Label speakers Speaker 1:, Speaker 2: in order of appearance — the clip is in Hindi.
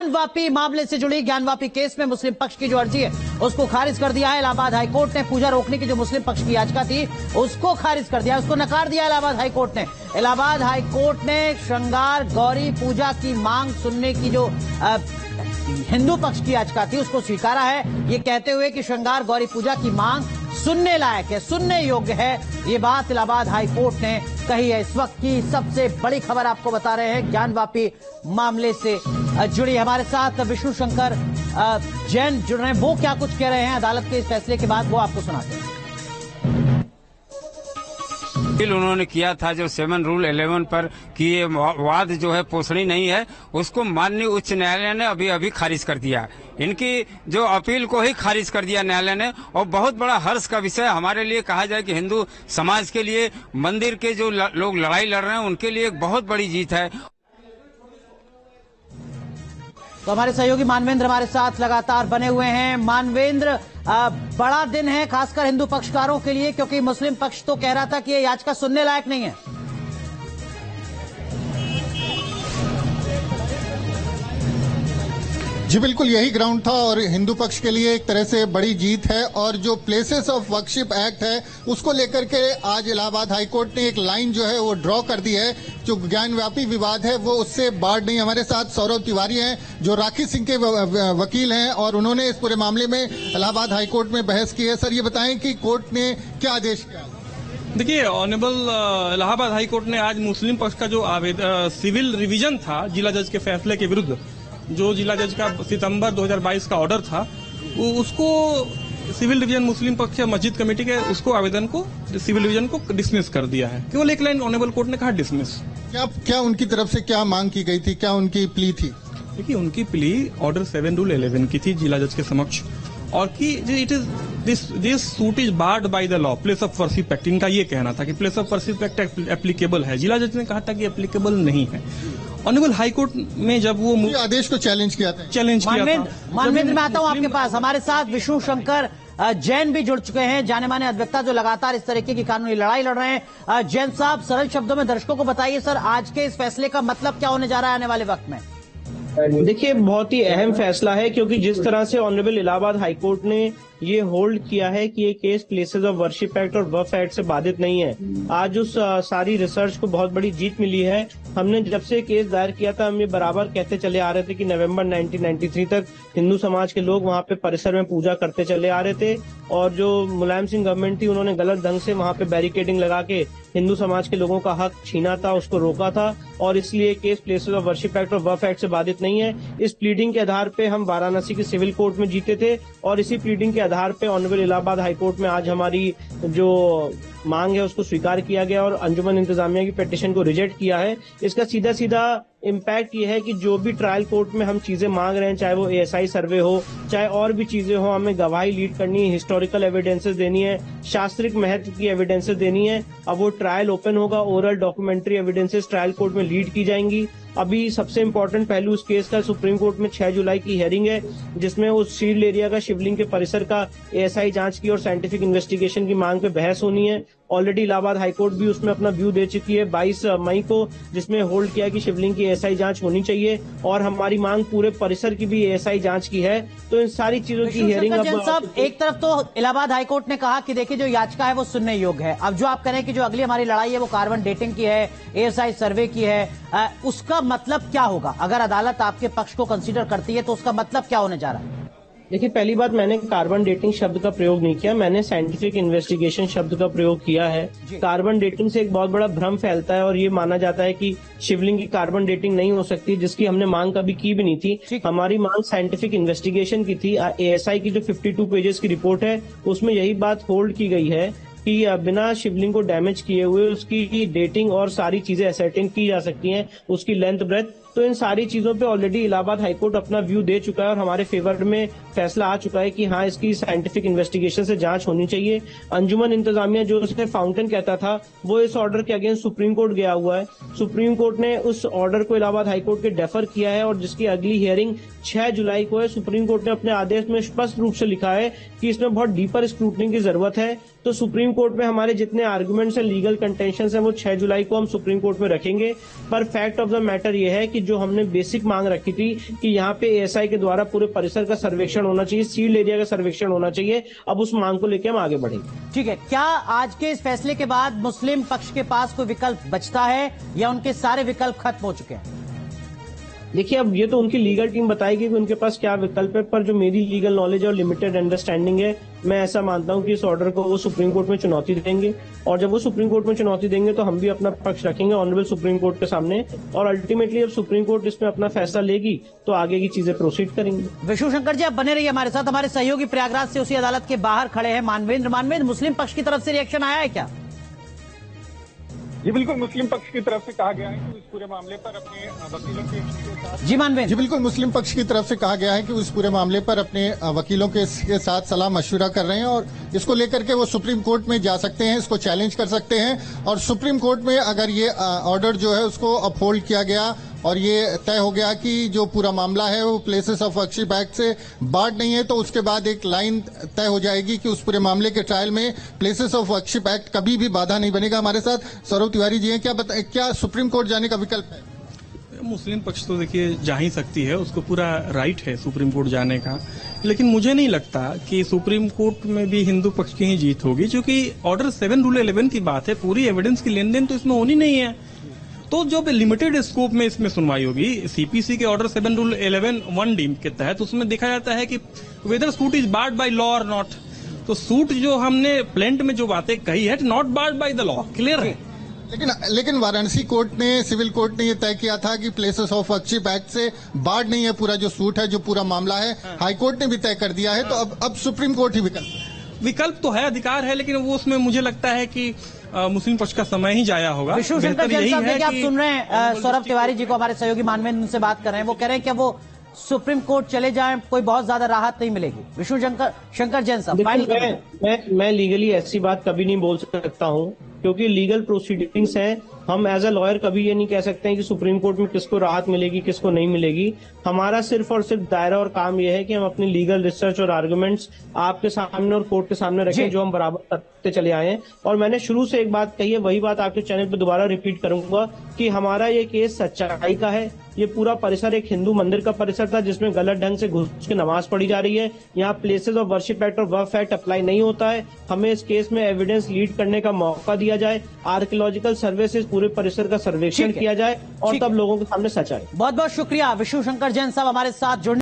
Speaker 1: ज्ञानवापी मामले से जुड़ी ज्ञानवापी केस में मुस्लिम पक्ष की जो अर्जी है उसको खारिज कर दिया है इलाहाबाद हाईकोर्ट ने। पूजा रोकने की जो मुस्लिम पक्ष की याचिका थी उसको खारिज कर दिया, उसको नकार दिया इलाहाबाद हाईकोर्ट ने। इलाहाबाद हाईकोर्ट ने श्रृंगार गौरी पूजा की मांग सुनने की जो हिंदू पक्ष की याचिका थी उसको स्वीकारा है, ये कहते हुए कि श्रृंगार गौरी पूजा की मांग सुनने लायक है, सुनने योग्य है। ये बात इलाहाबाद हाईकोर्ट ने कही है। इस वक्त की सबसे बड़ी खबर आपको बता रहे हैं ज्ञानवापी मामले से जुड़ी। हमारे साथ विष्णु शंकर जैन जुड़ रहे हैं, वो क्या कुछ कह रहे हैं अदालत के इस फैसले के बाद वो आपको सुनाते हैं।
Speaker 2: उन्होंने किया था जो 7 रूल 11 पर कि ये वाद जो है पोषणी नहीं है, उसको माननीय उच्च न्यायालय ने अभी खारिज कर दिया। इनकी जो अपील को ही खारिज कर दिया न्यायालय ने। और बहुत बड़ा हर्ष का विषय हमारे लिए कहा जाए कि हिंदू समाज के लिए मंदिर के जो लोग लड़ाई लड़ रहे हैं उनके लिए एक बहुत बड़ी जीत है।
Speaker 1: तो हमारे सहयोगी मानवेंद्र हमारे साथ लगातार बने हुए हैं। मानवेंद्र, बड़ा दिन है खासकर हिंदू पक्षकारों के लिए, क्योंकि मुस्लिम पक्ष तो कह रहा था कि ये याचिका सुनने लायक नहीं है।
Speaker 3: जी बिल्कुल, यही ग्राउंड था और हिंदू पक्ष के लिए एक तरह से बड़ी जीत है। और जो प्लेसेस ऑफ वर्शिप एक्ट है उसको लेकर के आज इलाहाबाद हाईकोर्ट ने एक लाइन जो है वो ड्रॉ कर दी है। जो ज्ञानव्यापी विवाद है वो उससे बाढ़ नहीं। हमारे साथ सौरभ तिवारी हैं जो राखी सिंह के वकील हैं और उन्होंने इस पूरे मामले में इलाहाबाद हाईकोर्ट में बहस की है। सर, ये बताएं कि कोर्ट ने क्या आदेश किया।
Speaker 4: देखिए, ऑनरेबल इलाहाबाद हाईकोर्ट ने आज मुस्लिम पक्ष का जो सिविल रिवीजन था जिला जज के फैसले के विरुद्ध, जो जिला जज का सितंबर 2022 का ऑर्डर था, उसको सिविल डिवीजन मुस्लिम पक्ष मस्जिद कमेटी के उसको आवेदन को सिविल डिवीजन को डिसमिस कर दिया है। केवल एक लाइन ऑनरेबल कोर्ट ने कहा डिसमिस। क्या उनकी तरफ से क्या मांग की गई थी, क्या उनकी प्ली थी? देखिए, उनकी प्ली ऑर्डर 7 रूल 11 की थी जिला जज के समक्ष, और कि it is this suit is barred by the law, place of worship act. इनका ये कहना था कि place of worship act applicable है। जिला जज ने कहा था कि एप्लीकेबल नहीं है। ऑनरेबल हाईकोर्ट में जब वो आदेश को चैलेंज किया था,
Speaker 1: मानवेंद्र मैं आता हूं आपके पास। हमारे साथ विष्णु शंकर जैन भी जुड़ चुके हैं, जाने माने अधिवक्ता जो लगातार इस तरीके की कानूनी लड़ाई लड़ रहे हैं। जैन साहब, सरल शब्दों में दर्शकों को बताइए सर, आज के इस फैसले का मतलब क्या होने जा रहा है आने वाले वक्त में?
Speaker 5: देखिए, बहुत ही अहम फैसला है, क्योंकि जिस तरह से ऑनरेबल इलाहाबाद हाईकोर्ट ने ये होल्ड किया है कि ये case places of worship act और वक्फ एक्ट से बाधित नहीं है। आज उस सारी रिसर्च को बहुत बड़ी जीत मिली है। हमने जब से केस दायर किया था हम ये बराबर कहते चले आ रहे थे कि नवंबर 1993 तक हिंदू समाज के लोग वहाँ पे परिसर में पूजा करते चले आ रहे थे, और जो मुलायम सिंह गवर्नमेंट थी उन्होंने गलत ढंग से वहाँ पे बैरिकेडिंग लगा के हिंदू समाज के लोगों का हक छीना था, उसको रोका था, और इसलिए case places of worship act और वक्फ एक्ट से बाधित नहीं है। इस प्लीडिंग के आधार पे हम वाराणसी के सिविल कोर्ट में जीते थे, और इसी प्लीडिंग के आधार पे ऑनरेबल इलाहाबाद हाईकोर्ट में आज हमारी जो मांग है उसको स्वीकार किया गया और अंजुमन इंतजामिया की पिटीशन को रिजेक्ट किया है। इसका सीधा सीधा इम्पैक्ट ये है कि जो भी ट्रायल कोर्ट में हम चीजें मांग रहे हैं, चाहे वो ASI सर्वे हो, चाहे और भी चीजें हो, हमें गवाही लीड करनी है, हिस्टोरिकल एविडेंसेस देनी है, शास्त्रिक महत्व की एविडेंसेस देनी है। अब वो ट्रायल ओपन होगा, oral documentary evidences trial court में लीड की जाएंगी। अभी सबसे इम्पोर्टेंट पहलू इस केस का सुप्रीम कोर्ट में 6 जुलाई की हियरिंग है, जिसमें उस शील्ड एरिया का शिवलिंग के परिसर का ASI जांच की और साइंटिफिक इन्वेस्टिगेशन की मांग पे बहस होनी है। ऑलरेडी इलाहाबाद हाईकोर्ट भी उसमें अपना व्यू दे चुकी है 22 मई को, जिसमें होल्ड किया कि शिवलिंग की ASI जांच होनी चाहिए, और हमारी मांग पूरे परिसर की भी ASI जांच की है। तो इन सारी चीजों की हियरिंग
Speaker 1: अब एक तरफ तो इलाहाबाद हाईकोर्ट ने कहा कि देखिए जो याचिका है वो सुनने योग्य है। अब जो आप कह रहे हैं कि जो अगली हमारी लड़ाई है वो कार्बन डेटिंग की है, ASI सर्वे की है, उसका मतलब क्या होगा? अगर अदालत आपके पक्ष को कंसीडर करती है तो उसका मतलब क्या होने जा रहा है?
Speaker 5: देखिए, पहली बात, मैंने कार्बन डेटिंग शब्द का प्रयोग नहीं किया, मैंने साइंटिफिक इन्वेस्टिगेशन शब्द का प्रयोग किया है। कार्बन डेटिंग से एक बहुत बड़ा भ्रम फैलता है और ये माना जाता है कि शिवलिंग की कार्बन डेटिंग नहीं हो सकती, जिसकी हमने मांग कभी की भी नहीं थी। हमारी मांग साइंटिफिक इन्वेस्टिगेशन की थी। ASI की जो 52 पेजेस की रिपोर्ट है उसमें यही बात होल्ड की गई है कि बिना शिवलिंग को डैमेज किए हुए उसकी डेटिंग और सारी चीजें असर्टेन की जा सकती हैं, उसकी लेंथ ब्रेथ। तो इन सारी चीजों पे ऑलरेडी इलाहाबाद हाईकोर्ट अपना व्यू दे चुका है और हमारे फेवर में फैसला आ चुका है कि हाँ, इसकी साइंटिफिक इन्वेस्टिगेशन से जांच होनी चाहिए। अंजुमन इंतजामिया जो उसने फाउंटेन कहता था वो इस ऑर्डर के अगेंस्ट सुप्रीम कोर्ट गया हुआ है। सुप्रीम कोर्ट ने उस ऑर्डर को इलाहाबाद हाईकोर्ट के डेफर किया है और जिसकी अगली हियरिंग 6 जुलाई को है। सुप्रीम कोर्ट ने अपने आदेश में स्पष्ट रूप से लिखा है कि इसमें बहुत डीपर स्क्रूटनी की जरूरत है। तो सुप्रीम कोर्ट में हमारे जितने आर्गुमेंट्स हैं, लीगल कंटेंशंस हैं, वो 6 जुलाई को हम सुप्रीम कोर्ट में रखेंगे। पर फैक्ट ऑफ द मैटर ये है कि कि जो हमने बेसिक मांग रखी थी कि यहाँ पे एएसआई के द्वारा पूरे परिसर का सर्वेक्षण होना चाहिए, सील्ड एरिया का सर्वेक्षण होना चाहिए, अब उस मांग को लेकर हम आगे बढ़ेंगे।
Speaker 1: ठीक है, क्या आज के इस फैसले के बाद मुस्लिम पक्ष के पास कोई विकल्प बचता है या उनके सारे विकल्प खत्म हो चुके हैं?
Speaker 5: देखिए, अब ये तो उनकी लीगल टीम बताएगी कि उनके पास क्या विकल्प है, पर जो मेरी लीगल नॉलेज और लिमिटेड अंडरस्टैंडिंग है, मैं ऐसा मानता हूं कि इस ऑर्डर को वो सुप्रीम कोर्ट में चुनौती देंगे, और जब वो सुप्रीम कोर्ट में चुनौती देंगे तो हम भी अपना पक्ष रखेंगे ऑनरेबल सुप्रीम कोर्ट के सामने, और अल्टीमेटली जब सुप्रीम कोर्ट इसमें अपना फैसला लेगी तो आगे की चीजें प्रोसीड करेंगे।
Speaker 1: विष्णु शंकर जी, आप बने रहिए हमारे साथ। हमारे सहयोगी प्रयागराज से उसी अदालत के बाहर खड़े हैं मानवेंद्र, मुस्लिम पक्ष की तरफ से रिएक्शन आया है क्या?
Speaker 6: जी बिल्कुल, मुस्लिम पक्ष की तरफ से कहा गया है कि इस पूरे मामले पर अपने वकीलों के साथ
Speaker 1: जी मानवेंद्र
Speaker 3: जी बिल्कुल, मुस्लिम पक्ष की तरफ से कहा गया है कि उस पूरे मामले पर अपने वकीलों के साथ सलाह मशवरा कर रहे हैं और इसको लेकर के वो सुप्रीम कोर्ट में जा सकते हैं, इसको चैलेंज कर सकते हैं, और सुप्रीम कोर्ट में अगर ये ऑर्डर जो है उसको अपहोल्ड किया गया और ये तय हो गया कि जो पूरा मामला है वो प्लेसेस ऑफ वर्शिप एक्ट से बार्ड नहीं है, तो उसके बाद एक लाइन तय हो जाएगी कि उस पूरे मामले के ट्रायल में प्लेसेस ऑफ वर्शिप एक्ट कभी भी बाधा नहीं बनेगा। हमारे साथ सौरभ तिवारी जी हैं, क्या सुप्रीम कोर्ट जाने का विकल्प है?
Speaker 4: मुस्लिम पक्ष तो देखिए जा ही सकती है, उसको पूरा राइट है सुप्रीम कोर्ट जाने का, लेकिन मुझे नहीं लगता कि सुप्रीम कोर्ट में भी हिंदू पक्ष की ही जीत होगी, क्योंकि ऑर्डर 7 रूल 11 की बात है, पूरी एविडेंस की लेन देन तो इसमें होनी नहीं है, तो जो लिमिटेड स्कोप में इसमें सुनवाई होगी। सीपीसी के ऑर्डर 7 रूल 11(1)D के तहत उसमें देखा जाता है कि whether suit is barred by law और नॉट, तो सूट जो हमने प्लेंट में जो बातें कही है not barred by the law, clear है।
Speaker 3: लेकिन वाराणसी कोर्ट ने, सिविल कोर्ट ने ये तय किया था कि प्लेसेस ऑफ वर्शिप एक्ट से बार्ड नहीं है पूरा जो सूट है, जो पूरा मामला है, हाई कोर्ट ने भी तय कर दिया है, तो अब सुप्रीम कोर्ट ही
Speaker 4: विकल्प तो है, अधिकार है, लेकिन वो उसमें मुझे लगता है कि मुस्लिम पक्ष का समय ही जाया होगा।
Speaker 1: विष्णु शंकर जी, आप सुन रहे हैं सौरभ तिवारी जी को, हमारे सहयोगी मानवेंद्र से बात कर रहे हैं, वो कह रहे हैं कि वो सुप्रीम कोर्ट चले जाएं कोई बहुत ज्यादा राहत नहीं मिलेगी। विष्णु शंकर जैन साहब,
Speaker 5: मैं लीगली ऐसी बात कभी नहीं बोल सकता हूँ, क्योंकि लीगल प्रोसीडिंग्स हैं। हम एज अ लॉयर कभी ये नहीं कह सकते हैं कि सुप्रीम कोर्ट में किसको राहत मिलेगी, किसको नहीं मिलेगी। हमारा सिर्फ और सिर्फ दायरा और काम यह है कि हम अपनी लीगल रिसर्च और आर्गुमेंट्स आपके सामने और कोर्ट के सामने रखें, जो हम बराबर करते चले आए हैं। और मैंने शुरू से एक बात कही है, वही बात आपके चैनल पे दोबारा रिपीट करूंगा कि हमारा ये केस सच्चाई का है। ये पूरा परिसर एक हिंदू मंदिर का परिसर था जिसमें गलत ढंग से घुस के नमाज पढ़ी जा रही है। यहाँ प्लेसेस ऑफ वर्शिप एक्ट और वक्फ एक्ट अप्लाई नहीं होता है। हमें इस केस में एविडेंस लीड करने का मौका दिया जाए, आर्कियोलॉजिकल सर्वे से पूरे परिसर का सर्वेक्षण किया जाए और तब लोगों के सामने सच आए।
Speaker 1: बहुत बहुत शुक्रिया विष्णु शंकर जैन साहब हमारे साथ जुड़ने